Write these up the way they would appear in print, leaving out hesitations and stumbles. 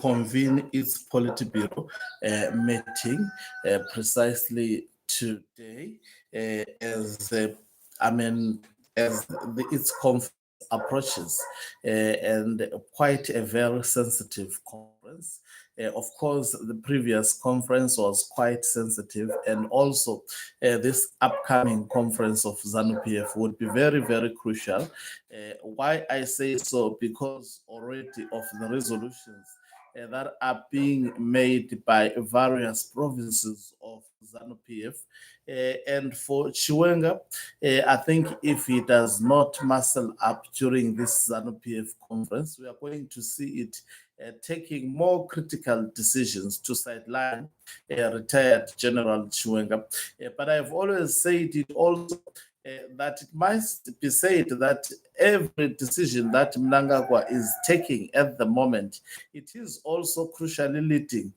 convene its Politburo meeting precisely today, as its conference approaches, and quite a very sensitive conference. Of course, the previous conference was quite sensitive, and also this upcoming conference of ZANU PF would be very, very crucial. Why I say so? Because already of the resolutions that are being made by various provinces of ZANU PF. And for Chiwenga, I think if he does not muscle up during this ZANU PF conference, we are going to see it taking more critical decisions to sideline retired General Chiwenga. But I've always said it also that it must be said that every decision that Mnangagwa is taking at the moment, it is also crucially leading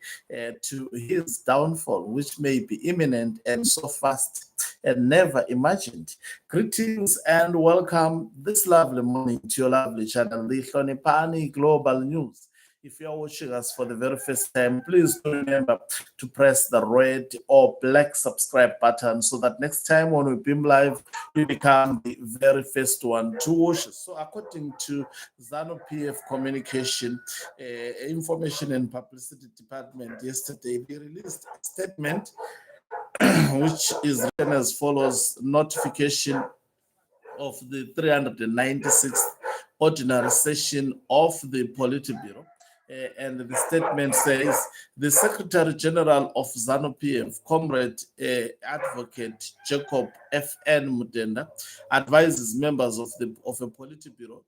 to his downfall, which may be imminent and so fast and never imagined. Greetings and welcome this lovely morning to your lovely channel, the Hlonipani Global News. If you're watching us for the very first time, please do remember to press the red or black subscribe button so that next time when we beam live, you become the very first one to watch us. So according to ZANU PF Communication, Information and Publicity Department yesterday, they released a statement which is written as follows: notification of the 396th ordinary session of the Politburo. And the statement says the Secretary General of ZANU PF, Comrade Advocate Jacob F.N. Mudenda, advises members of a Politburo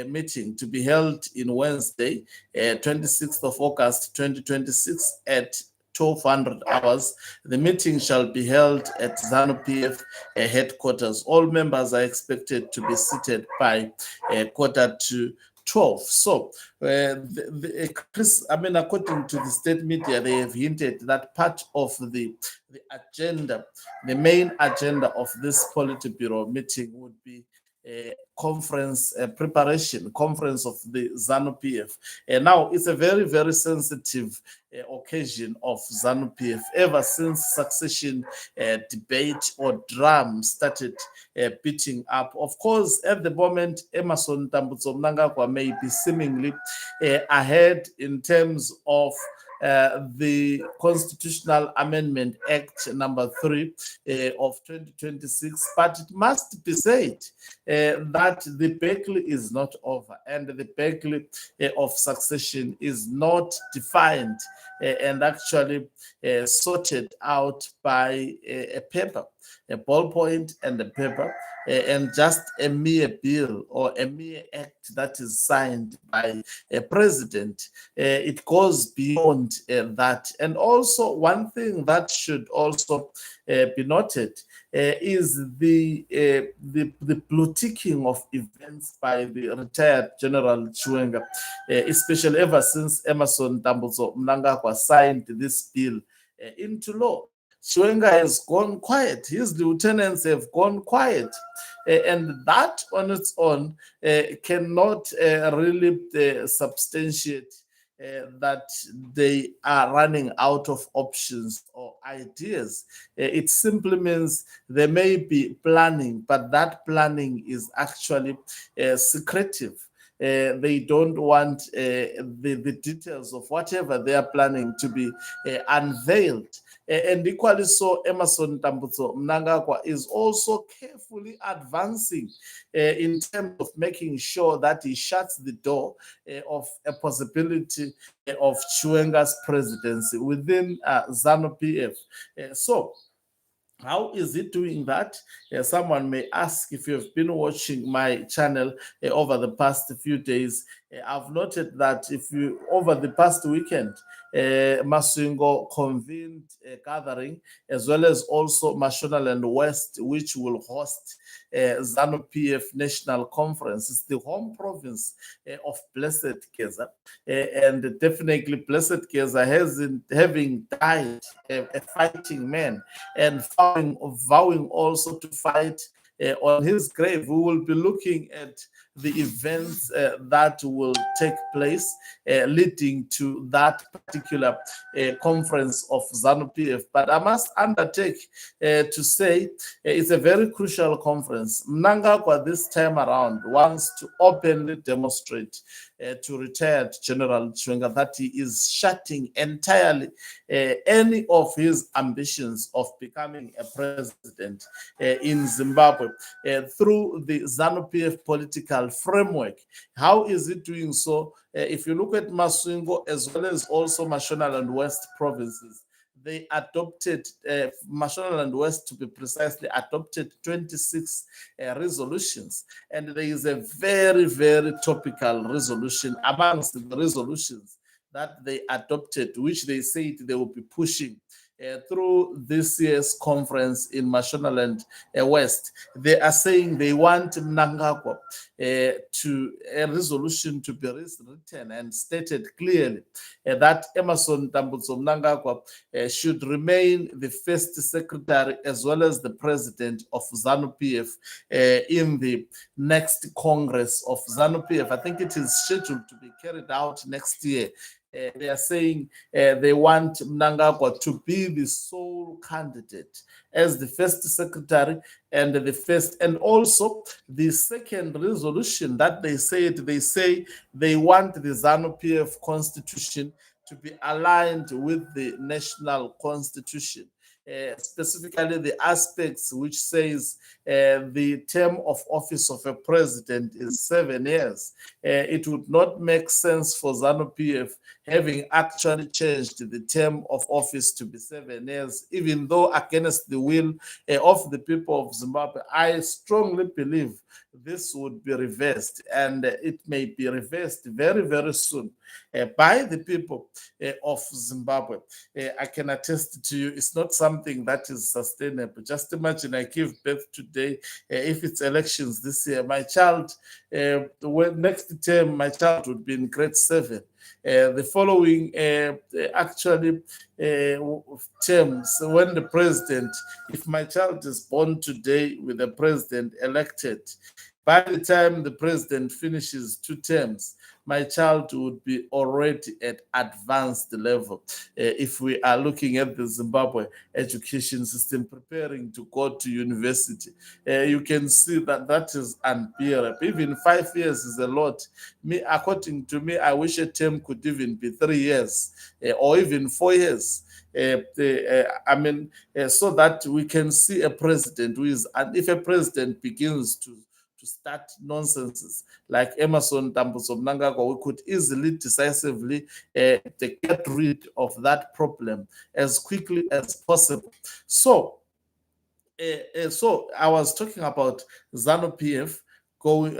meeting to be held in Wednesday, 26th of August 2026 at 1200 hours. The meeting shall be held at ZANU PF headquarters. All members are expected to be seated by quarter to 12. So, according to the state media, they have hinted that part of the agenda, the main agenda of this Politburo meeting would be conference preparation, conference of the ZANU PF. And now it's a very, very sensitive occasion of ZANU PF ever since succession debate or drum started beating up. Of course, at the moment, Emmerson Tambutso Mnangagwa may be seemingly ahead in terms of the Constitutional Amendment Act number 3 of 2026, but it must be said that the battle is not over and the battle of succession is not defined and actually sorted out by a paper, a ballpoint and a paper, and just a mere bill or a mere act that is signed by a president. It goes beyond that. And also one thing that should also be noted is the politicking of events by the retired General Chiwenga, especially ever since Emmerson Tambutso Mnangagwa signed this bill into law. Chiwenga has gone quiet. His lieutenants have gone quiet. And that on its own cannot really substantiate that they are running out of options or ideas. It simply means they may be planning, but that planning is actually secretive. They don't want the details of whatever they are planning to be unveiled. And equally so, Emmerson Tambutso Mnangagwa is also carefully advancing in terms of making sure that he shuts the door of a possibility of Chiwenga's presidency within ZANU PF. So, how is it doing that? Someone may ask. If you have been watching my channel over the past few days, I've noted that over the past weekend, Masungo convened a gathering, as well as also Mashonaland West, which will host ZANU PF National Conference. It's the home province of Blessed Keza, and definitely Blessed Keza having died a fighting man and vowing also to fight on his grave. We will be looking at the events that will take place leading to that particular conference of ZANU PF. But I must undertake to say it's a very crucial conference. Mnangagwa this time around wants to openly demonstrate to retired General Chiwenga that he is shutting entirely any of his ambitions of becoming a president in Zimbabwe through the ZANU PF political framework. How is it doing so? If you look at Masvingo as well as also Mashonaland West provinces, they adopted, Mashonaland West to be precisely, adopted 26 resolutions. And there is a very, very topical resolution amongst the resolutions that they adopted, which they said they will be pushing through this year's conference in Mashonaland West. They are saying they want Mnangagwa to a resolution to be written and stated clearly that Emerson Tambutso Mnangagwa should remain the first secretary as well as the president of ZANU PF in the next Congress of ZANU PF. I think it is scheduled to be carried out next year. They are saying they want Mnangagwa to be the sole candidate as the first secretary and the first, and also the second resolution that they say they want the ZANU PF constitution to be aligned with the national constitution. Specifically the aspects which says the term of office of a president is 7 years. It would not make sense for ZANU PF having actually changed the term of office to be 7 years, even though against the will of the people of Zimbabwe. I strongly believe this would be reversed, and it may be reversed very, very soon by the people of Zimbabwe. I can attest to you, it's not something that is sustainable. Just imagine I give birth today. If it's elections this year, my child, next term, my child would be in grade 7. The following actually terms, when the president, if my child is born today with the president elected, by the time the president finishes 2 terms, my child would be already at advanced level. If we are looking at the Zimbabwe education system, preparing to go to university, you can see that that is unbearable. Even 5 years is a lot. According to me, I wish a term could even be 3 years or even 4 years. So that we can see a president who is, and if a president begins to start nonsenses like Emerson Tambutso Mnangagwa, we could easily, decisively get rid of that problem as quickly as possible. So I was talking about ZANU PF going,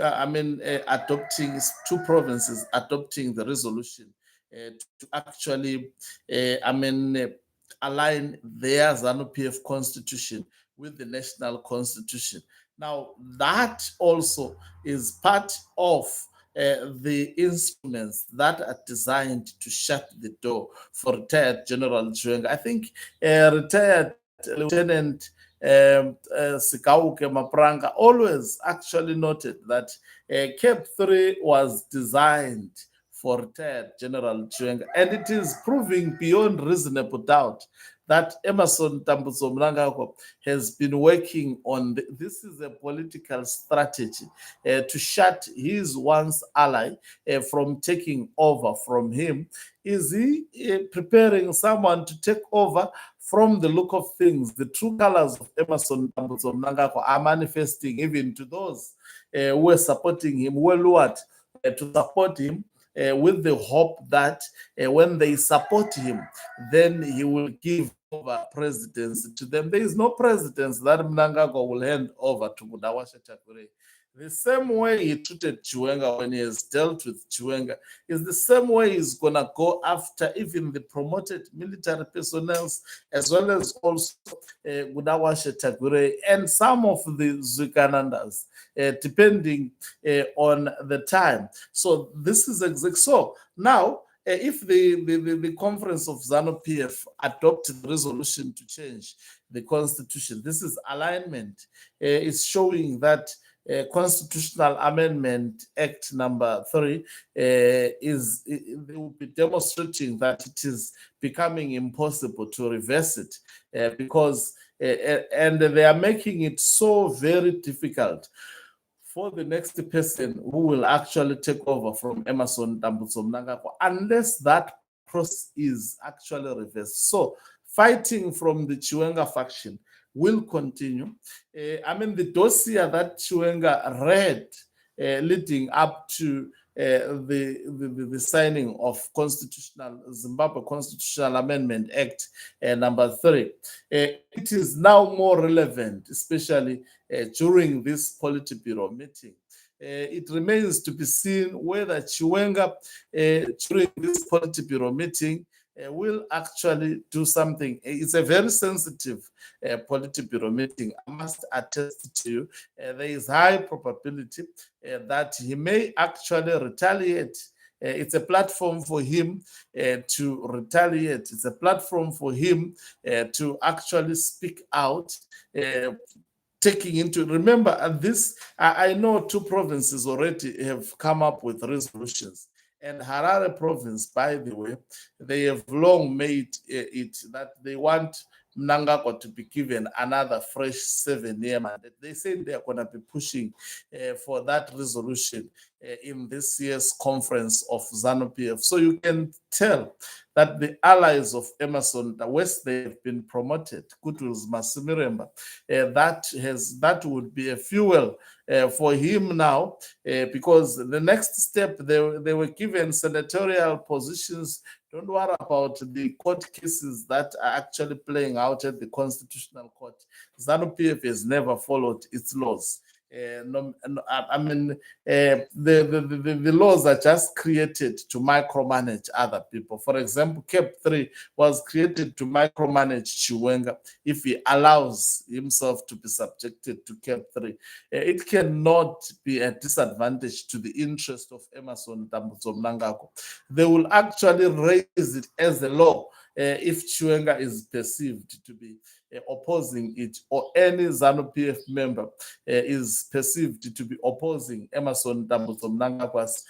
adopting 2 provinces, adopting the resolution to actually, align their ZANU PF constitution with the national constitution. Now, that also is part of the instruments that are designed to shut the door for retired General Chiwenga. I think retired Lieutenant Sikauke Mapranga always actually noted that CAP 3 was designed for retired General Chiwenga, and it is proving beyond reasonable doubt that Emerson Tambutso Mnangagwa has been working on. This is a political strategy to shut his once ally from taking over from him. Is he preparing someone to take over? From the look of things, the true colors of Emerson Tambutso Mnangagwa are manifesting even to those who are supporting him, who are lured to support him, with the hope that when they support him, then he will give over presidency to them. There is no presidency that Mnangagwa will hand over to Mudawashe Chakure. The same way he treated Chiwenga when he has dealt with Chiwenga is the same way he's going to go after even the promoted military personnel, as well as also Mudawashe Chakure and some of the Zukanandas, depending on the time. So this is exact. So now, if the conference of ZANU PF adopted the resolution to change the constitution, this is alignment. It's showing that Constitutional Amendment Act number 3 they will be demonstrating that it is becoming impossible to reverse it because and they are making it so very difficult for the next person who will actually take over from Emerson Dambudzo Mnangagwa unless that process is actually reversed. So fighting from the Chiwenga faction will continue. The dossier that Chiwenga read leading up to the signing of Zimbabwe Constitutional Amendment Act number 3. It is now more relevant, especially during this Politburo meeting. It remains to be seen whether Chiwenga during this Politburo meeting will actually do something. It's a very sensitive Politburo meeting. I must attest to you, there is high probability that he may actually retaliate. It's a platform for him to retaliate. It's a platform for him to actually speak out. Taking into, remember this, I know 2 provinces already have come up with resolutions. And Harare province, by the way, they have long made it that they want Mnangagwa to be given another fresh 7-year mandate. They say they are going to be pushing for that resolution in this year's conference of ZANU PF. So you can tell that the allies of Emerson, the West, they have been promoted. Goodwill's Masimiremba, that would be a fuel for him now, because the next step, they were given senatorial positions. Don't worry about the court cases that are actually playing out at the Constitutional Court. ZANU PF has never followed its laws. The laws are just created to micromanage other people. For example, CAP 3 was created to micromanage Chiwenga if he allows himself to be subjected to CAP 3. It cannot be a disadvantage to the interest of Emerson Dambudzo Mnangagwa. They will actually raise it as a law if Chiwenga is perceived to be opposing it, or any ZANU PF member is perceived to be opposing Emerson Dambudzo Mnangagwa's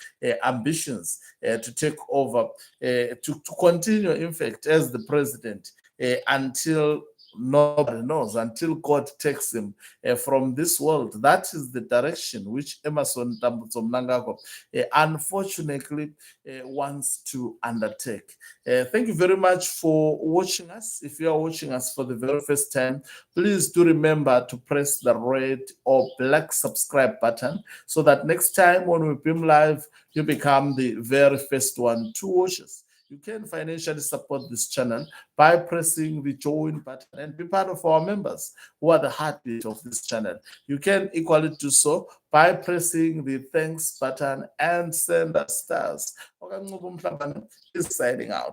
ambitions to take over, to continue, in fact, as the president until nobody knows, until God takes him from this world. That is the direction which Emerson Dambudzo Mnangagwa unfortunately wants to undertake. Thank you very much for watching us. If you are watching us for the very first time, please do remember to press the red or black subscribe button so that next time when we beam live, you become the very first one to watch us. You can financially support this channel by pressing the join button and be part of our members who are the heartbeat of this channel. You can equally do so by pressing the thanks button and send us stars. Is signing out.